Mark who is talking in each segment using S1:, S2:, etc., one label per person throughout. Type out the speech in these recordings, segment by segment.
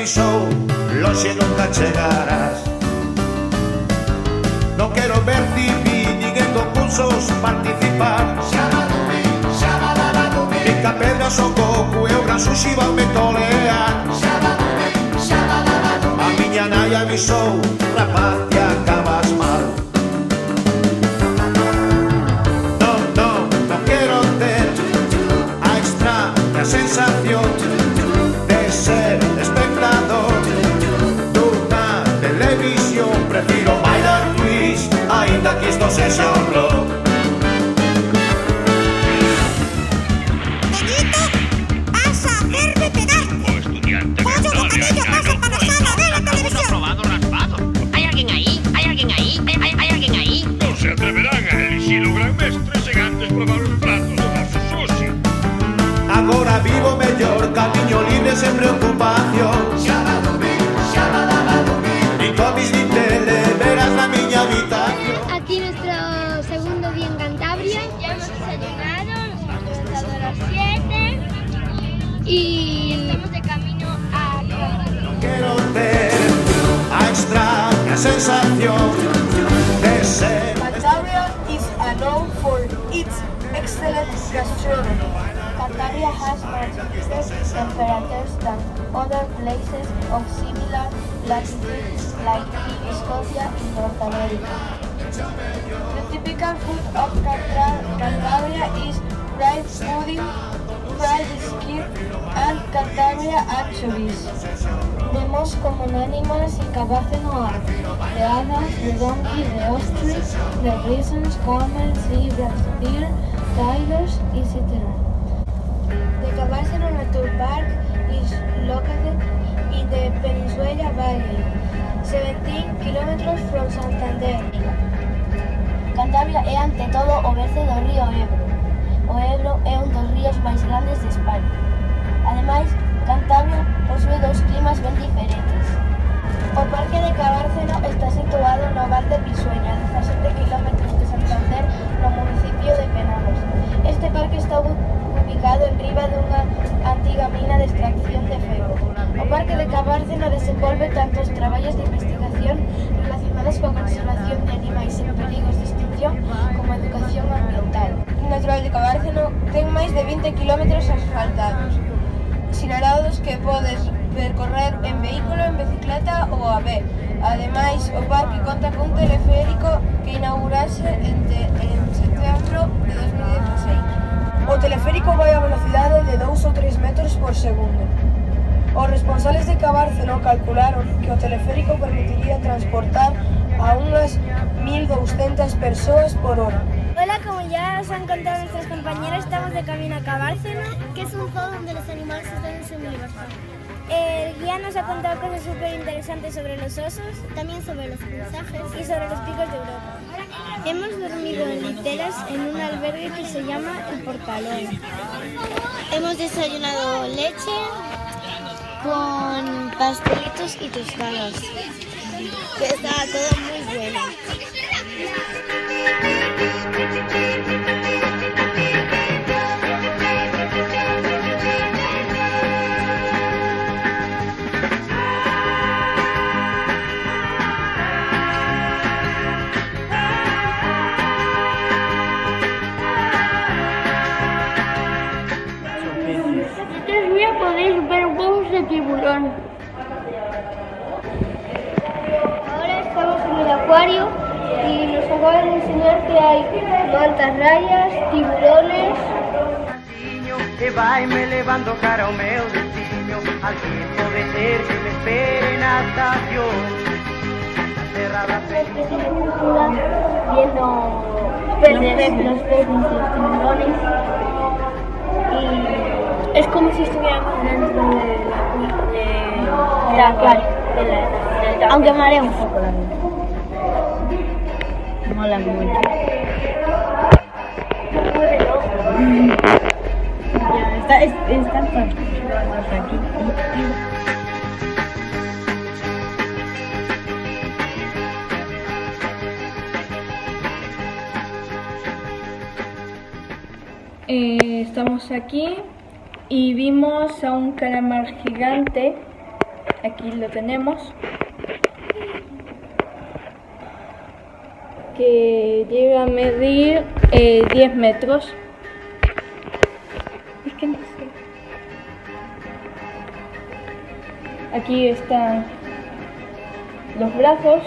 S1: avisou, lonxe nunca chegarás. Non quero verte nin en concursos participar. Pica pedras o coco e o gran sushi van me tolear. A miña nai avisou, rapaz, que acabas mal. Non quero ter a extraña sensación de ser espectador dunha televisión. Prefiro bailar twist, aínda que isto sexa un rock. Agora vivo mellor, camiño libre sen preocupación. Nin comis nin tele, verás na miña habitación.
S2: Aquí nuestro segundo día en Cantabria. Ya hemos desayunado, nos hemos levantado a las 7 y estamos de camino a Cantabria.
S1: Non quero ter a extraña sensación de ser.
S3: Cantabria is known for its excellent gastronomy.
S2: Cantabria has much better temperatures than other places of similar latitude, like in Scotia in North America.
S3: The typical food of Cantabria is fried pudding, fried squid, and Cantabria anchovies.
S2: The most common animals in Cabárceno are the ass, the donkey, the ostrich, the bisons, camels, zebras, deer, tigers, etc. The Cabárceno Nature Park is located in the Peninsuela Valley, 17 kilometers from Santander.
S4: Cantabria é ante todo o berce do río Ebro. O Ebro é un dos ríos máis grandes de España. Ademais, Cantabria posúe dous climas ben diferentes.
S2: O Parque de Cabárceno está situado no Val de Pisueña, a 17 kilómetros de Santander, no municipio de Penabos. Este parque está ubicado en riba dunha antiga mina de extracción de ferro. O Parque de Cabárceno desenvolve tanto os traballos de investigación relacionados coa conservación de animais en perigos de extinción como a educación ambiental.
S3: O natural de Cabárceno ten máis de 20 kilómetros asfaltados, sinalados que podes percorrer en vehículo, en bicicleta ou a pé. Ademais, o parque conta cun teleférico que inaugurase en setembro de 2016. O teleférico vai a velocidade de 2 ou 3 metros por segundo. Os responsables de Cabárceno calcularon que o teleférico permitiría transportar a unhas 1.200 persoas por hora.
S2: Hola, como ya os han contado nuestros compañeros, estamos de camino a Cabárceno, que es un zoo donde los animales están en semi-libertad. El guía nos ha contado cosas súper interesantes sobre los osos, también sobre los paisajes y sobre los picos de Europa. Hemos dormido en literas en un albergue que se llama El Portalón. Hemos desayunado leche con pastelitos y tostadas, que estaba todo muy bueno. Este día podéis ver huevos de tiburón. Ahora estamos en el acuario y nos acaban de enseñar que hay mantas rayas, tiburones.
S5: E vai-me levando cara ao meu destino. Alguén pode ser que me espere na estación.
S2: Viendo los peces, los tiburones, y es como si estuviéramos dentro del acuario, aunque marea un poco la vida. Mola mucho. Está hasta aquí.
S6: Estamos aquí y vimos a un calamar gigante Aquí lo tenemos, que llega a medir 10 metros. Es que no sé. Aquí están los brazos.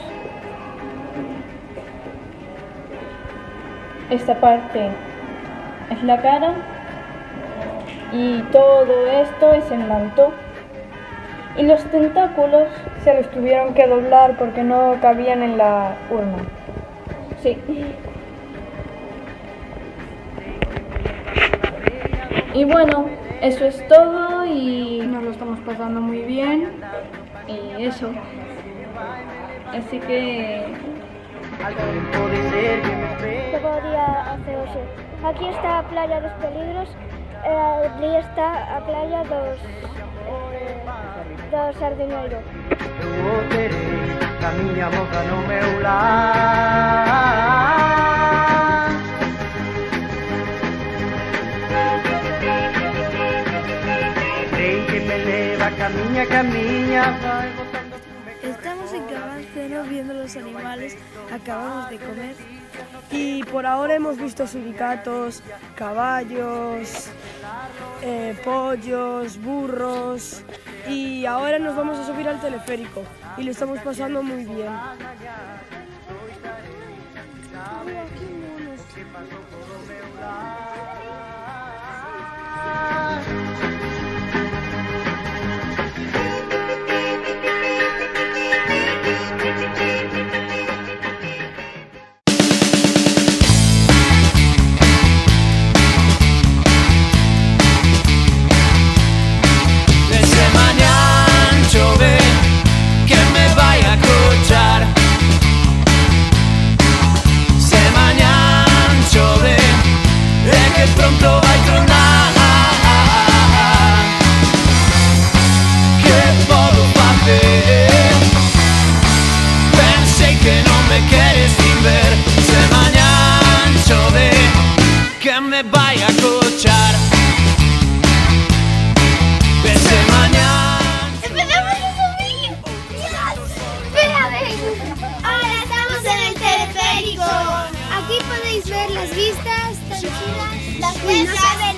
S6: Esta parte es la cara. Y todo esto es el manto. Y los tentáculos se los tuvieron que doblar porque no cabían en la urna. Sí. Y bueno, eso es todo y nos lo estamos pasando muy bien. Y eso. Así que...
S2: ¿Qué podría hacer hoxe? Aquí está a playa dos Peligros, ali está a playa dos Sardiñeiro.
S5: Eu terei a miña moza no meu lar. Sei que me leva camiña, vai botando fume.
S7: Estamos en Cabánceno viendo los animales, acabamos de comer y por ahora hemos visto suricatos, caballos, pollos, burros y ahora nos vamos a subir al teleférico y lo estamos pasando muy bien.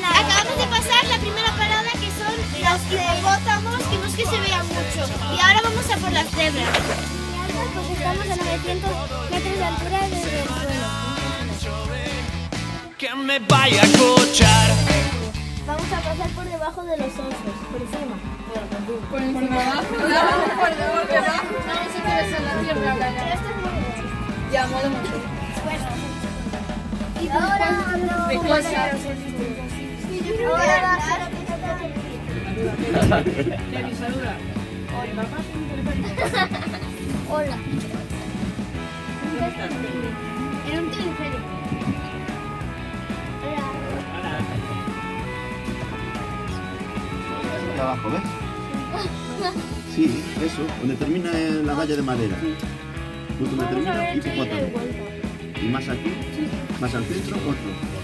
S2: Acabamos de pasar la primera parada que son las hipopótamos, que no es que se vean mucho. Y ahora vamos a por las cebras.
S4: Pues estamos a 900 metros de altura desde el suelo.
S1: Que me vaya a cochar.
S4: Vamos a pasar por debajo de los osos, por encima.
S6: Por debajo. No, si quieres en la tierra.
S4: Pero esto es muy bueno.
S6: Ya, mola mucho.
S4: Y ahora
S6: De cosas. Saluda.
S4: Hola. Era un teleférico.
S8: De abajo, ¿ves? Sí, eso, donde termina la valla de madera. Justo donde termina, hipopótamo. Y más aquí, más al centro, otro.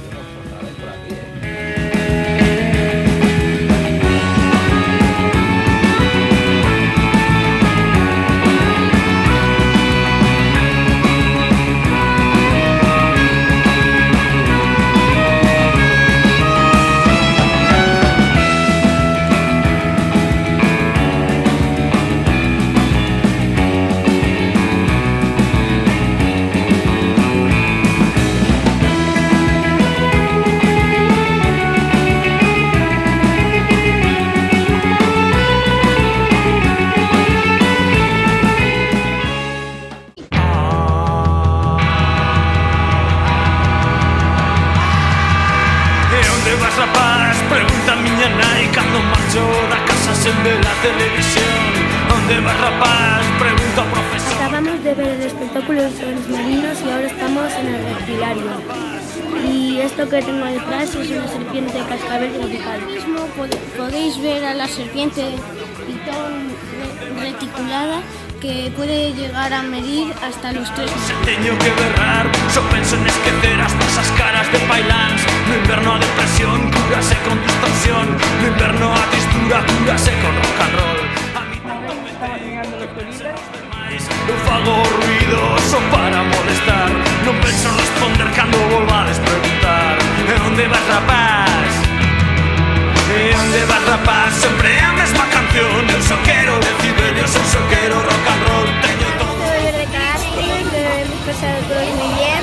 S1: Pregunta a miña nai cando marcho da casa sen ver a televisión. Onde vas, rapaz? Pregunta ao profesor.
S7: Acabamos de ver el espectáculo de los marinos y ahora estamos en el reptilario. Y esto que tengo detrás es una serpiente cascabel tropical. Mismo podéis ver a la serpiente pitón reticulada que puede llegar a medir hasta los 3 metros.
S1: Se teño que berrar, só penso en esquecer as nosas caras de pailans. No inverno a depresión, cúrase con distorsión. No inverno a textura, cúrase con rock and roll. A mí rapaz, sempre a mesma canción. Eu só quero decibelios, eu só quero rock and roll. Teño todo.
S7: De Cárcel, que hemos pasado todos muy bien.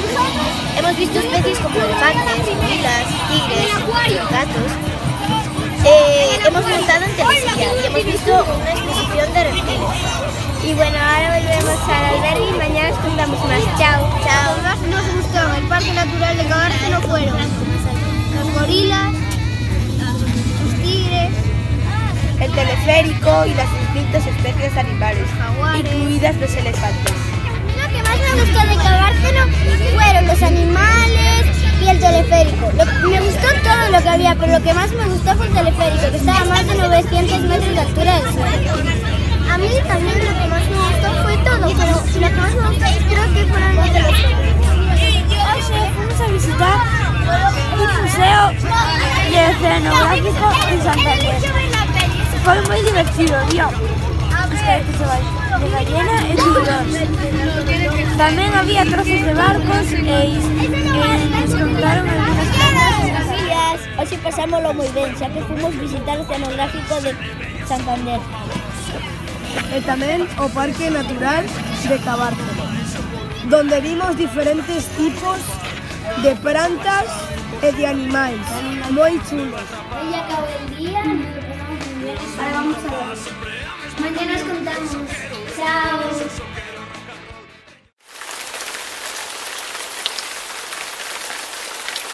S7: Hemos visto especies como elefantes, gorilas, tigres, gatos. Hemos montado en telesilla y hemos visto una exposición de reptiles. Y bueno, ahora volvemos al albergue y mañana os contamos más. Chao. Chao.
S3: Lo que más nos gustó en el Parque Natural de Cabárceno fueron los gorilas, los tigres,
S2: el teleférico y las distintas especies animales, incluidas los elefantes.
S7: Lo que más me gustó de Cabárceno fueron los animales y el teleférico. Me gustó todo lo que había, pero lo que más me gustó fue el teleférico, que estaba a más de 900 metros de altura del suelo. A mí también lo que más me gustó fue todo, pero lo que más me gustó creo que fueron los teleféricos.
S6: Hoy fuimos a visitar un museo de oceanográfico en Santander. Fue muy divertido, había esqueletos de ballena y tiburones. También había trozos de barcos nos contaron algunas cosas.
S7: Hoy pasámoslo muy bien, xa que fomos visitar o oceanográfico de Santander.
S3: E tamén o Parque Natural de Cabárceno, donde vimos diferentes tipos de plantas e de animais, moi chulos.
S7: Hoy acabó el día, nos lo pasamos muy bien, ahora vamos a dormir. Mañana os contamos